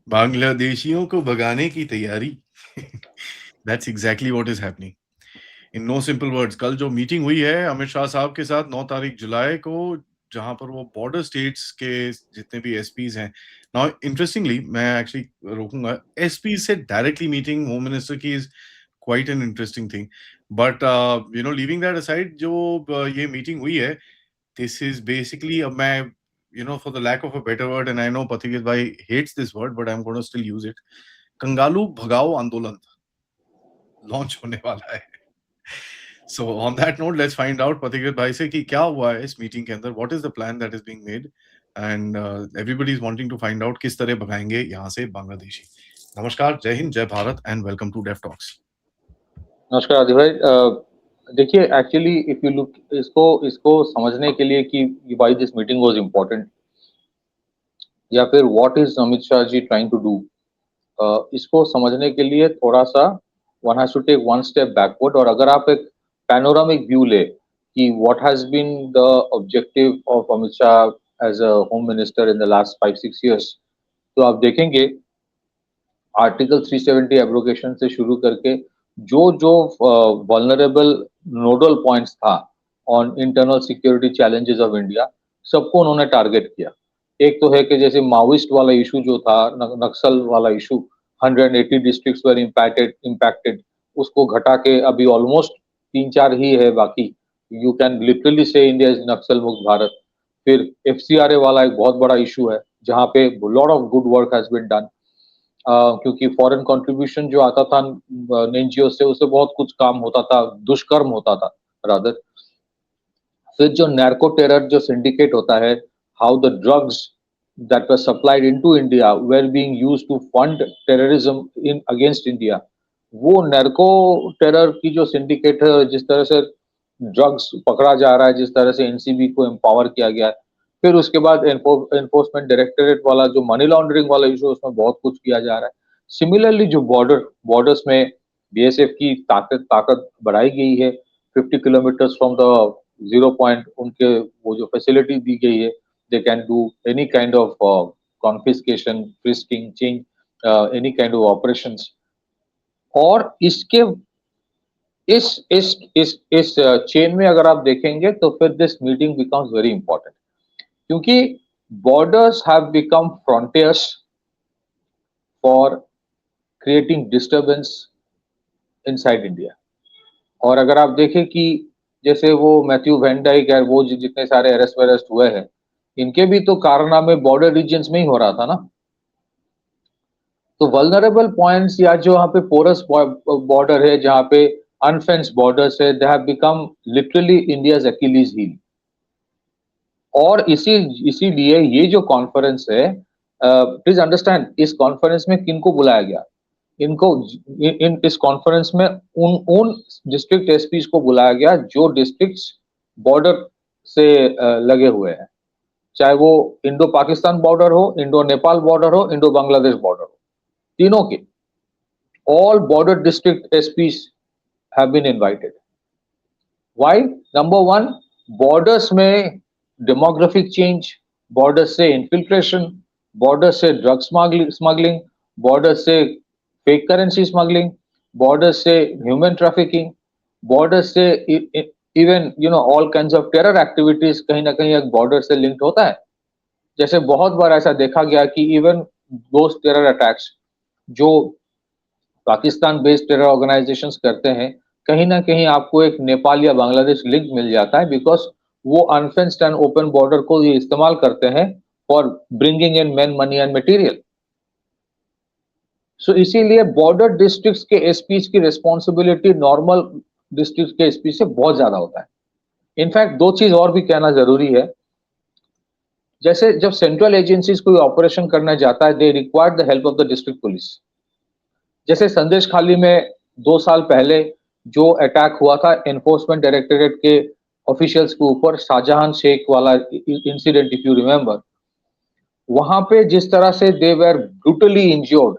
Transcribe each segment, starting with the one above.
बांग्लादेशियों को भगाने की तैयारी। That's exactly what is happening. In no simple words, कल जो मीटिंग हुई है अमित शाह साहब के साथ 9 तारीख जुलाई को, जहां पर वो बॉर्डर स्टेट्स के जितने भी एसपीज हैं। नाउ इंटरेस्टिंगली, मैं एक्चुअली रोकूंगा, एसपी से डायरेक्टली मीटिंग होम मिनिस्टर की is quite an interesting thing. But leaving that aside, जो ये मीटिंग हुई है, this is basically a my, for the lack of a better word, and I know Pathikit bhai hates this word, but I'm going to still use it. कंगालू भगाओ आंदोलन launch होने वाला है। So on that note, let's find out Pathikit bhai से कि क्या हुआ है इस मीटिंग के अंदर, what is the plan that is being made, and everybody is wanting to find out किस तरह भगाएंगे यहाँ से बांग्लादेशी। नमस्कार, जय हिंद, जय Bharat, and welcome to Dev Talks। नमस्कार आदि भाई। देखिए, एक्चुअली इफ यू लुक इसको इसको समझने के लिए कि why this meeting was important या फिर what is Amit Shah ji trying to do, इसको समझने के लिए थोड़ा सा one has to take one step backward. और अगर आप एक पैनोरामिक व्यू ले कि what has been the objective of Amit Shah as a home minister in the last 5-6 years, तो आप देखेंगे आर्टिकल 370 एब्रोगेशन से शुरू करके जो जो वल्नरेबल नोडल पॉइंट्स था on internal security challenges of India, सबको उन्होंने टारगेट किया। एक तो है कि जैसे माओइस्ट वाला इशू जो था, नक्सल वाला इशू, 180 डिस्ट्रिक्ट्स वर इम्पैक्टेड, उसको घटा के अभी ऑलमोस्ट 3-4 ही है बाकी। यू कैन लिटरली से इंडिया इज नक्सल मुक्त भारत। फिर एफसीआरए वाला एक बहुत बड़ा इशू है जहाँ पे lot of good work has been done, क्योंकि फॉरेन कंट्रीब्यूशन जो आता था एनजीओ से, उससे बहुत कुछ काम होता था, दुष्कर्म होता था रादर। फिर जो नैर्को टेरर जो सिंडिकेट होता है, how the drugs that were supplied into India were being used to fund terrorism in against India, वो नैर्को टेरर की जो सिंडिकेट है, जिस तरह से ड्रग्स पकड़ा जा रहा है, जिस तरह से एनसीबी को एम्पावर किया गया है। फिर उसके बाद एनफोर्समेंट डायरेक्टरेट वाला जो मनी लॉन्ड्रिंग वाला इशू, उसमें बहुत कुछ किया जा रहा है। सिमिलरली जो बॉर्डर्स में बीएसएफ की ताकत ताकत बढ़ाई गई है, 50 kilometre from the zero point उनके वो जो फैसिलिटी दी गई है, they can do any kind of confiscation, frisking, change any kind of operations. और इसके इस चेन में अगर आप देखेंगे तो फिर this meeting becomes very important, क्योंकि borders have become frontiers for creating disturbance inside India. और अगर आप देखें कि जैसे वो मैथ्यू वैन डाइक है, वो जितने सारे अरेस्ट वेरेस्ट हुए हैं, इनके भी तो कारनामे बॉर्डर रीजन्स में ही हो रहा था ना। तो वल्नरेबल पॉइंट्स या जो वहाँ पे पोरस बॉर्डर है, जहाँ पे अनफेंस बॉर्डर्स है, they have become literally India's Achilles heel. और इसीलिए ये जो कॉन्फ्रेंस है, प्लीज अंडरस्टैंड, इस कॉन्फ्रेंस में किनको बुलाया गया, इनको इस कॉन्फ्रेंस में उन डिस्ट्रिक्ट एसपीज को बुलाया गया जो डिस्ट्रिक्ट्स बॉर्डर से लगे हुए हैं, चाहे वो इंडो पाकिस्तान बॉर्डर हो, इंडो नेपाल बॉर्डर हो, इंडो बांग्लादेश बॉर्डर हो, तीनों के all border district SPs have been invited. Why? Number one, borders में demographic change, borders से infiltration, borders से drug smuggling, borders से fake currency smuggling, borders से human trafficking, borders से even all kinds of terror activities कहीं ना कहीं एक border से linked होता है। जैसे बहुत बार ऐसा देखा गया कि even those terror attacks जो पाकिस्तान बेस्ड टेरर ऑर्गेनाइजेशंस करते हैं, कहीं ना कहीं आपको एक नेपाल या बांग्लादेश लिंक मिल जाता है, बिकॉज वो अनफेंस्ड एंड ओपन बॉर्डर को ये इस्तेमाल करते हैं for bringing in man, money and material. So इसीलिए बॉर्डर डिस्ट्रिक्ट्स के एसपीज की रिस्पॉन्सिबिलिटी नॉर्मल डिस्ट्रिक्ट के एसपी से बहुत ज्यादा होता है। इनफैक्ट दो चीज और भी कहना जरूरी है, जैसे जब सेंट्रल एजेंसीज कोई ऑपरेशन करने जाता है, they require the help of the district police. जैसे संदेश खाली में 2 साल पहले जो अटैक हुआ था एनफोर्समेंट डायरेक्टरेट के ऑफिशियल्स के ऊपर, शाहजहां शेख वाला इंसिडेंट, इफ यू रिमेंबर, वहां पे जिस तरह से they were brutally injured,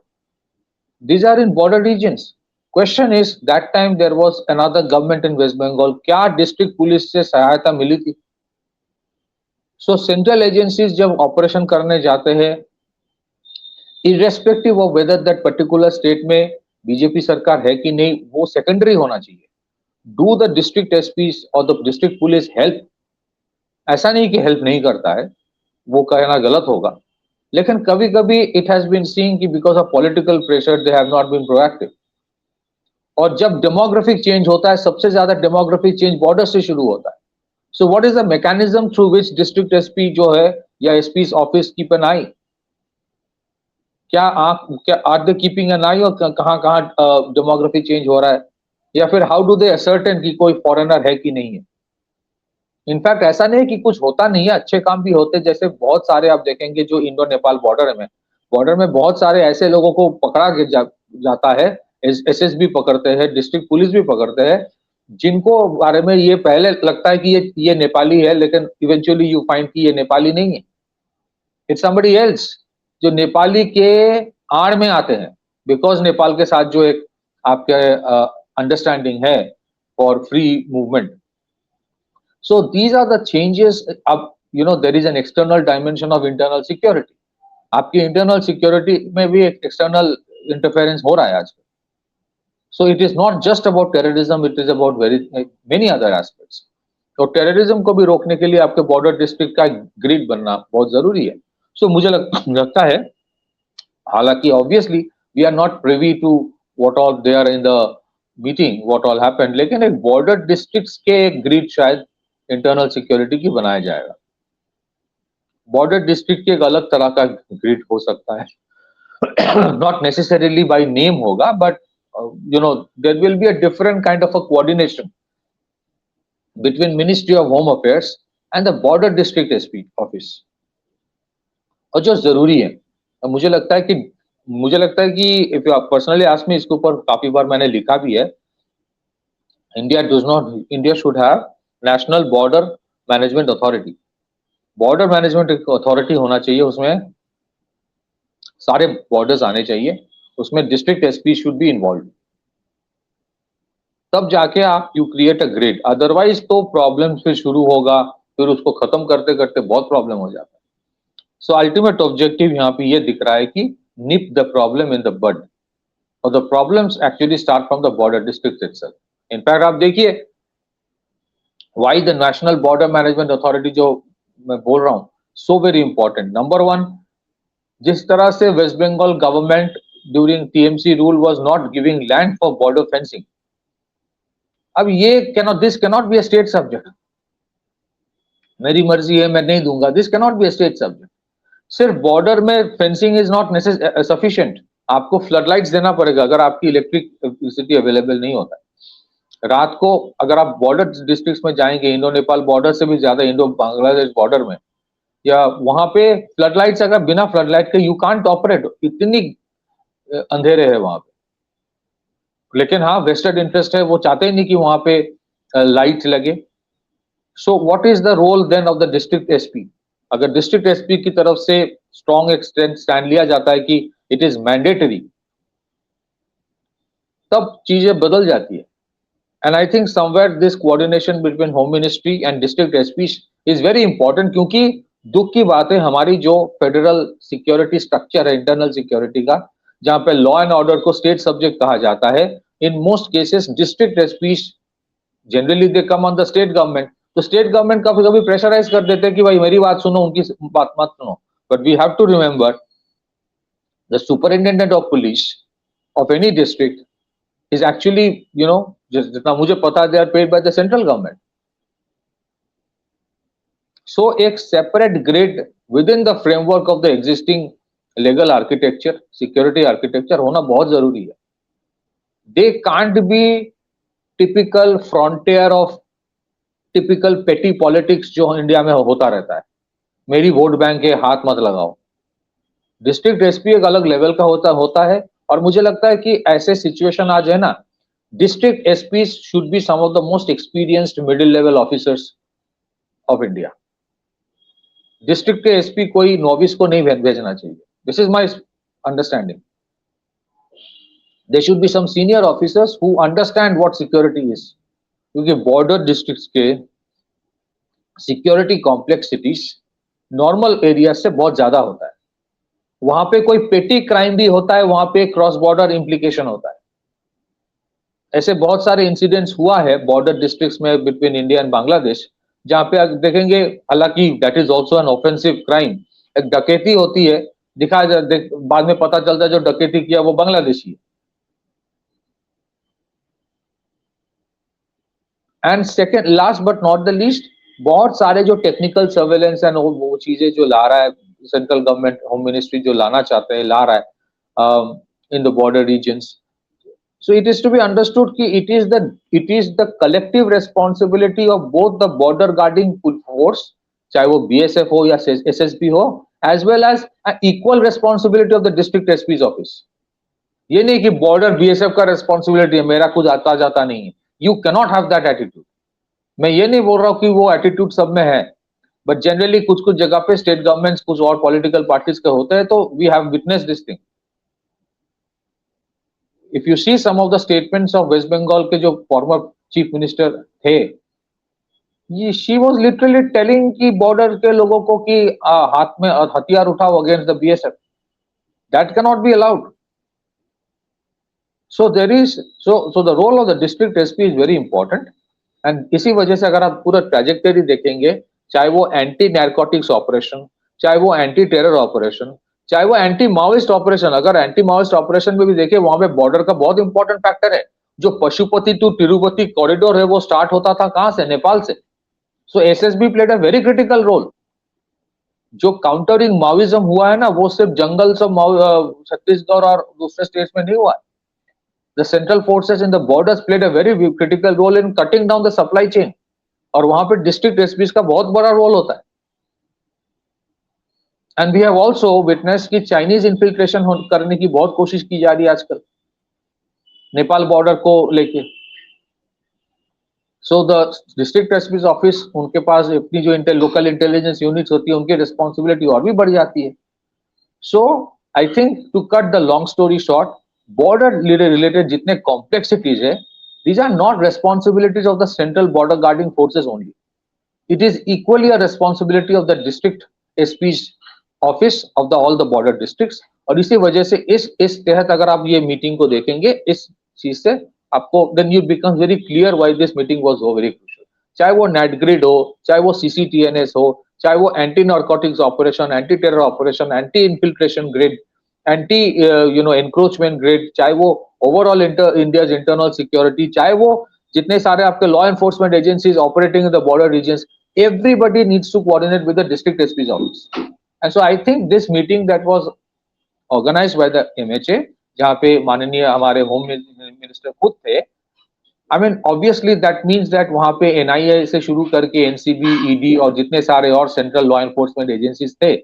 these are in border regions. Question is that time there was another government in West Bengal, क्या डिस्ट्रिक्ट पुलिस से सहायता मिली थी? सो सेंट्रल एजेंसीज जब ऑपरेशन करने जाते हैं, irrespective of whether that particular state में बीजेपी सरकार है कि नहीं, वो सेकेंडरी होना चाहिए. Do the district SPs or the district police help? ऐसा नहीं कि हेल्प नहीं करता है, वो कहना गलत होगा, लेकिन कभी कभी इट हैज बीन सीन कि because of political pressure they have not been proactive. और जब डेमोग्राफिक चेंज होता है, सबसे ज्यादा डेमोग्राफिक चेंज बॉर्डर से शुरू होता है. सो what is the mechanism through which district SP जो है या एसपी ऑफिस कीप एन आई? क्या आर दे कीपिंग एन आई और कहाँ कहाँ डेमोग्राफी चेंज हो रहा है, या फिर हाउ डू दे असर्टेन कि कोई फॉरेनर है कि नहीं है? इनफैक्ट ऐसा नहीं है कि कुछ होता नहीं है, अच्छे काम भी होते, जैसे बहुत सारे आप देखेंगे जो इंडो नेपाल बॉर्डर में बहुत सारे ऐसे लोगों को पकड़ा जाता है, एसएसबी पकड़ते हैं, डिस्ट्रिक्ट पुलिस भी पकड़ते हैं, जिनको बारे में ये पहले लगता है कि ये नेपाली है, लेकिन इवेंचुअली यू फाइंड कि ये नेपाली नहीं है, इट्स समबडी एल्स, जो नेपाली के आड़ में आते हैं, बिकॉज नेपाल के साथ जो एक आपके अंडरस्टैंडिंग है for free movement. So these are the changes. अब there is an external dimension of internal security. आपकी internal security में भी एक external interference हो रहा है आजकल. So it is not just about terrorism, it is about very many other aspects. तो terrorism को भी रोकने के लिए आपके border district का grid बनना बहुत जरूरी है. So मुझे लगता है, हालांकि obviously we are not privy to what all there in the meeting, what all happened, लेकिन एक border districts के एक grid शायद इंटरनल सिक्योरिटी की बनाया जाएगा. बॉर्डर डिस्ट्रिक्ट की एक अलग तरह का ग्रिड हो सकता है, नॉट नेसेसरीली बाय नेम होगा, but there will be a different kind of a coordination between ministry of home affairs and the border district SP office. और जो जरूरी है, मुझे लगता है कि if you personally ask me, इसके ऊपर काफी बार मैंने लिखा भी है, India should have national border management authority. Border management authority होना चाहिए, उसमें सारे बॉर्डर्स आने चाहिए, उसमें district SP should be involve. तब जाके आप you create a grid, otherwise तो प्रॉब्लम फिर शुरू होगा, फिर उसको खत्म करते करते बहुत प्रॉब्लम हो जाता है. सो अल्टीमेट ऑब्जेक्टिव यहाँ पे ये दिख रहा है कि nip the problem in the bud, और the problems actually start from the border district itself. In fact आप देखिए why the national border management authority जो मैं बोल रहा हूं, so very important. Number one, जिस तरह से West Bengal government during TMC rule was not giving land for border fencing, अब ये this cannot be a state subject. मेरी मर्जी है, मैं नहीं दूंगा, this cannot be a state subject. सिर्फ बॉर्डर में फेंसिंग इज नॉट सफिशिएंट, आपको फ्लड लाइट्स देना पड़ेगा अगर आपकी इलेक्ट्रिसिटी अवेलेबल नहीं होता है. रात को अगर आप बॉर्डर डिस्ट्रिक्ट्स में जाएंगे, इंडो नेपाल बॉर्डर से भी ज्यादा इंडो बांग्लादेश बॉर्डर में, या वहां पे फ्लड लाइट्स, अगर बिना फ्लड लाइट के यू कांट ऑपरेट, इतनी अंधेरे है वहां पे. लेकिन हाँ, वेस्टेड इंटरेस्ट है, वो चाहते ही नहीं कि वहां पे लाइट लगे. So what is the role then of the district SP? अगर डिस्ट्रिक्ट एसपी की तरफ से स्ट्रॉन्ग स्टैंड लिया जाता है कि इट इज मैंडेटरी, तब चीजें बदल जाती है. And I think somewhere this coordination between Home Ministry and District SPs is very important, क्योंकि दुख की बात है, हमारी जो फेडरल सिक्योरिटी स्ट्रक्चर है इंटरनल सिक्योरिटी का, जहां पे लॉ एंड ऑर्डर को स्टेट सब्जेक्ट कहा जाता है, in most cases district SPs generally they come on the state government. तो स्टेट गवर्नमेंट कभी कभी प्रेशराइज कर देते हैं कि भाई मेरी बात सुनो, उनकी बात मत सुनो. But we have to remember the superintendent of police of any district is actually, जितना मुझे पता है, they are paid by the central government. So एक separate grid within the framework of the existing legal architecture, security architecture होना बहुत जरूरी है. They can't be typical frontier of typical petty politics जो इंडिया में होता रहता है. मेरी वोट बैंक है, हाथ मत लगाओ. डिस्ट्रिक्ट एसपी एक अलग लेवल का होता है, और मुझे लगता है कि ऐसे सिचुएशन आज है ना, district SP should be some of the most experienced middle level officers of India. District के एसपी कोई नोविस को नहीं भेजना चाहिए. This is my understanding. They should be some senior officers who understand what security is, क्योंकि border districts के security complexities normal area से बहुत ज्यादा होता है. वहां पे कोई पेटी क्राइम भी होता है, वहां पे क्रॉस बॉर्डर इम्प्लीकेशन होता है। ऐसे बहुत सारे इंसिडेंट्स हुआ है बॉर्डर डिस्ट्रिक्ट्स में बिटवीन इंडिया एंड बांग्लादेश, जहां पे आप देखेंगे, हालांकि that is also an offensive crime. एक डकैती होती है, बाद में पता चलता है जो डकैती किया वो बांग्लादेशी है। And second, last but not the least, बहुत सारे जो टेक्निकल सर्वेलेंस एंड वो चीजें जो ला रहा है सेंट्रल गवर्नमेंट, होम मिनिस्ट्री जो लाना चाहते हैं, ला रहा है in the border regions. So it is to be understood कि it is the collective responsibility of both the border guarding force, चाहे वो BSF हो या SSB हो, as well as an equal responsibility of the district SP's office. ये नहीं कि border BSF का responsibility है, मेरा कुछ आता जाता नहीं है। You cannot have that attitude. मैं ये नहीं बोल रहा हूँ कि वो attitude सब में है, but generally कुछ कुछ जगह पे state governments कुछ और political parties के होते हैं, तो we have witnessed this thing. If you see some of the statements of West Bengal के जो former chief minister थे, she was literally telling कि border के लोगों को कि हाथ में हथियार उठाओ against the BSF. That cannot be allowed. So there is so the role of the district SP is very important. And इसी वजह से अगर आप पूरा ट्रैजेक्टरी देखेंगे, चाहे वो एंटी नारकोटिक्स ऑपरेशन, चाहे वो एंटी टेरर ऑपरेशन, चाहे वो एंटी माओइस्ट ऑपरेशन, अगर एंटी माओइस्ट ऑपरेशन में भी देखें, वहां पे बॉर्डर का बहुत इंपॉर्टेंट फैक्टर है। जो पशुपति टू तिरुपति कॉरिडोर है, वो स्टार्ट होता था कहां से? नेपाल से। So SSB played a very critical role. जो काउंटरिंग माओइज्म हुआ है ना, वो सिर्फ जंगल से छत्तीसगढ़ और दूसरे स्टेट्स में नहीं हुआ है। The central forces in the borders played a very critical role in cutting down the supply chain, और वहां पे डिस्ट्रिक्ट एसपीज का बहुत बड़ा रोल होता है। And we have also witness कि चाइनीज इन्फिल्ट्रेशन करने की बहुत कोशिश की जा रही है आजकल नेपाल बॉर्डर को लेके। So the district SPs office, उनके पास अपनी जो लोकल इंटेलिजेंस यूनिट्स होती है, उनकी रिस्पॉन्सिबिलिटी और भी बढ़ जाती है। So I think to cut the long story short, border related जितने कॉम्प्लेक्सिटीज है, these are not responsibilities of the central border guarding forces only. It is equally a responsibility of the district SP's office of the all the border districts. और इसी वजह से इस तहत अगर आप ये मीटिंग को देखेंगे, इस चीज से आपको then you becomes very clear why this meeting was so very crucial. चाहे वो नेट ग्रिड हो, चाहे वो CCTNS हो, चाहे वो anti narcotics operation, anti terror operation, anti infiltration grid, anti encroachment grid, चाहे वो ओवरऑल इंडियाज इंटरनल सिक्योरिटी, चाहे वो जितने सारे आपके law enforcement agencies operating in the border regions, everybody needs to coordinate with the district SP's office. And so I think this meeting that was organized by the MHA, जहाँ पे माननीय हमारे home minister खुद थे, I mean obviously that means that वहाँ पे NIA से शुरू करके NCB, ED और जितने सारे और सेंट्रल लॉ एनफोर्समेंट एजेंसीज थे,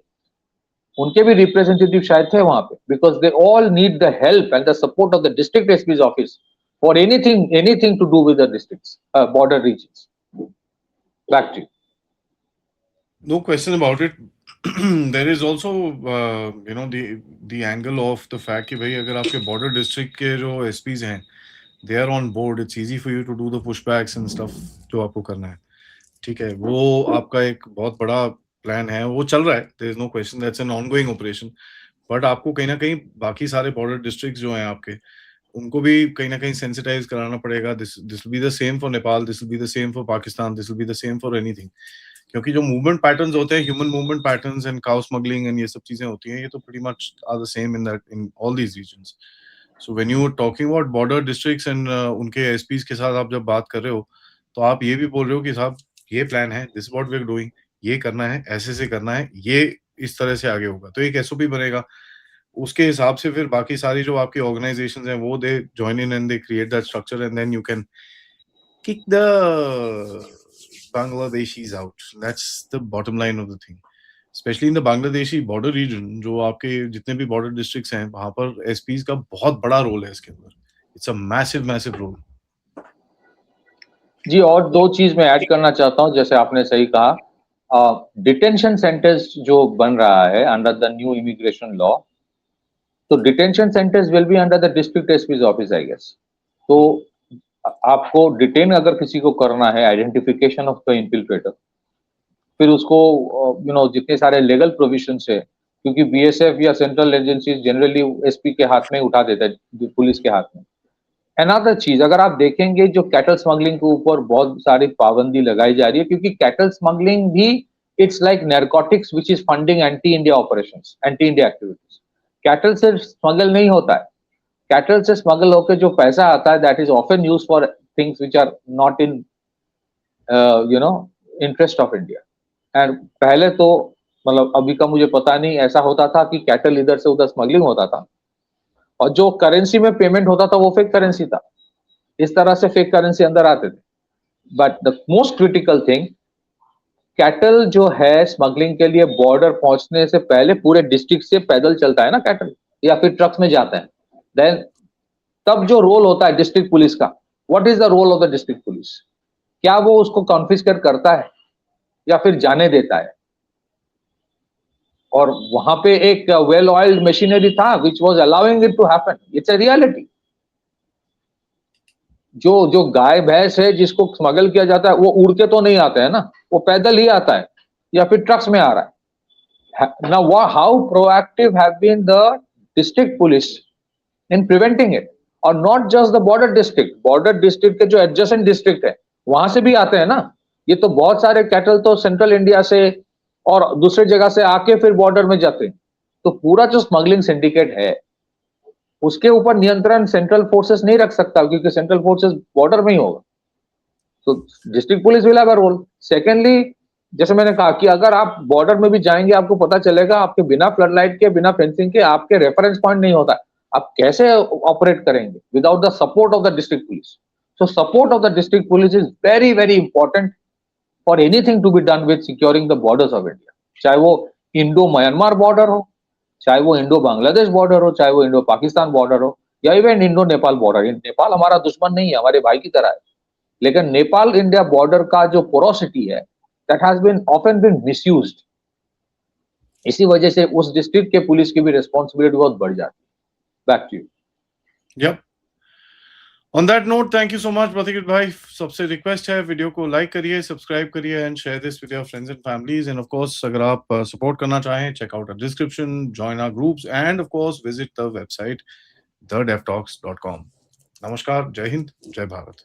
उनके भी रिप्रेजेंटेटिव शायद थे वहां पे, because they all need the help and the support of the district SPs office for anything to do with the districts, border regions. Back to you. No question about it. There is also the angle of the fact कि भाई अगर आपके border district के जो SPs हैं, they are on board, it's easy for you to do the pushbacks and stuff जो आपको करना है। ठीक है, वो आपका एक बहुत बड़ा प्लान है, वो चल रहा है, there is no question, that's an ongoing operation. But आपको कहीं ना कहीं बाकी सारे बॉर्डर डिस्ट्रिक्ट जो हैं आपके, उनको भी कहीं ना कहीं सेंसिटाइज कराना पड़ेगा। This will be the same for Nepal, this will be the same for Pakistan, this will be the same for anything. क्योंकि जो मूवमेंट पैटर्न्स होते हैं, human movement patterns and cow smuggling and ये सब चीजें होती हैं, ये तो pretty much are the same in all these regions. So when you are talking about border districts and उनके एसपीज के साथ आप जब बात कर रहे हो, तो आप ये भी बोल रहे हो कि साहब ये प्लान है, this what we are doing, ये करना है, ऐसे से करना है, ये इस तरह से आगे होगा, तो एक एसओपी बनेगा। उसके हिसाब से फिर बाकी सारी जो आपकी ऑर्गेनाइजेशंस हैं, वो they join in and they create that structure and then you can kick the Bangladeshis out. That's the bottom line of the thing. Especially in the Bangladeshi border region, जो आपके जितने भी border districts हैं, वहाँ पर SPs का बहुत बड़ा रोल है इसके अंदर. It's a massive role. जी, और दो चीज मैं ऐड करना चाहता हूँ, जैसे आपने सही कहा, डिटेंशन सेंटर्स जो बन रहा है under the new immigration law, तो detention centres will be under the district SPs office I guess. तो आपको डिटेन अगर किसी को करना है, आइडेंटिफिकेशन ऑफ द इन्फिल्ट्रेटर, फिर उसको जितने सारे लीगल प्रोविजन है क्योंकि बीएसएफ या सेंट्रल एजेंसीज जनरली एसपी के हाथ में उठा देता है, पुलिस के हाथ में। अनदर चीज, अगर आप देखेंगे जो कैटल स्मगलिंग के ऊपर बहुत सारी पाबंदी लगाई जा रही है, क्योंकि कैटल स्मगलिंग भी it's like narcotics which is funding anti India operations, anti India activities. Cattle से स्मगल नहीं होता है। कैटल से स्मगल होकर जो पैसा आता है that is often used for things which are not in interest of India. And पहले तो मतलब अभी का मुझे पता नहीं, ऐसा होता था कि कैटल इधर से उधर स्मगलिंग होता था और जो करेंसी में पेमेंट होता था वो फेक करेंसी था। इस तरह से फेक करेंसी अंदर आते थे। But the most critical thing, cattle जो है स्मगलिंग के लिए बॉर्डर पहुंचने से पहले पूरे डिस्ट्रिक्ट से पैदल चलता है ना कैटल, या फिर ट्रक्स में जाता है। देन तब जो रोल होता है डिस्ट्रिक्ट पुलिस का, what is the role of the district police? क्या वो उसको कॉन्फिस्केट करता है या फिर जाने देता है? और वहां पे एक वेल ऑयल्ड मशीनरी था which was allowing it to happen. It's a reality. जो गाय भैंस है जिसको स्मगल किया जाता है वो उड़ के तो नहीं आता है ना, वो पैदल ही आता है या फिर ट्रक्स में आ रहा है। Now how proactive have been the district police in preventing it? और not just the border district के जो एडजेसेंट डिस्ट्रिक्ट है वहां से भी आते हैं ना। ये तो बहुत सारे कैटल तो सेंट्रल इंडिया से और दूसरे जगह से आके फिर बॉर्डर में जाते हैं। तो पूरा जो स्मगलिंग सिंडिकेट है उसके ऊपर नियंत्रण सेंट्रल फोर्सेस नहीं रख सकता, क्योंकि सेंट्रल फोर्सेस बॉर्डर में ही होगा। तो district police will have a role. Secondly, जैसे मैंने कहा कि अगर आप बॉर्डर में भी जाएंगे आपको पता चलेगा आपके बिना फ्लड लाइट के, बिना फेंसिंग के आपके रेफरेंस पॉइंट नहीं होता। आप कैसे ऑपरेट करेंगे without the support of the district police? So support of the district police is very very important for anything to be done with securing the borders of India. चाहे वो Indo Myanmar border हो, चाहे वो Indo Bangladesh border हो, चाहे वो Indo Pakistan border हो, या even Indo Nepal border. Nepal हमारा दुश्मन नहीं है, हमारे भाई की तरह है, लेकिन नेपाल इंडिया बॉर्डर का जो पोरोसिटी है that has been often been misused. इसी वजह से उस डिस्ट्रिक्ट के पुलिस की भी रिस्पांसिबिलिटी बहुत बढ़ जाती है। Back to you. Yep. On that note, thank you so much, Pratikit bhai. सबसे रिक्वेस्ट है वीडियो को लाइक करिए, सब्सक्राइब करिए and share this with your friends and families. And of course अगर आप सपोर्ट करना चाहें, check out our description, join our groups and of course visit the website thedevtalks.com। नमस्कार, जय हिंद, जय भारत।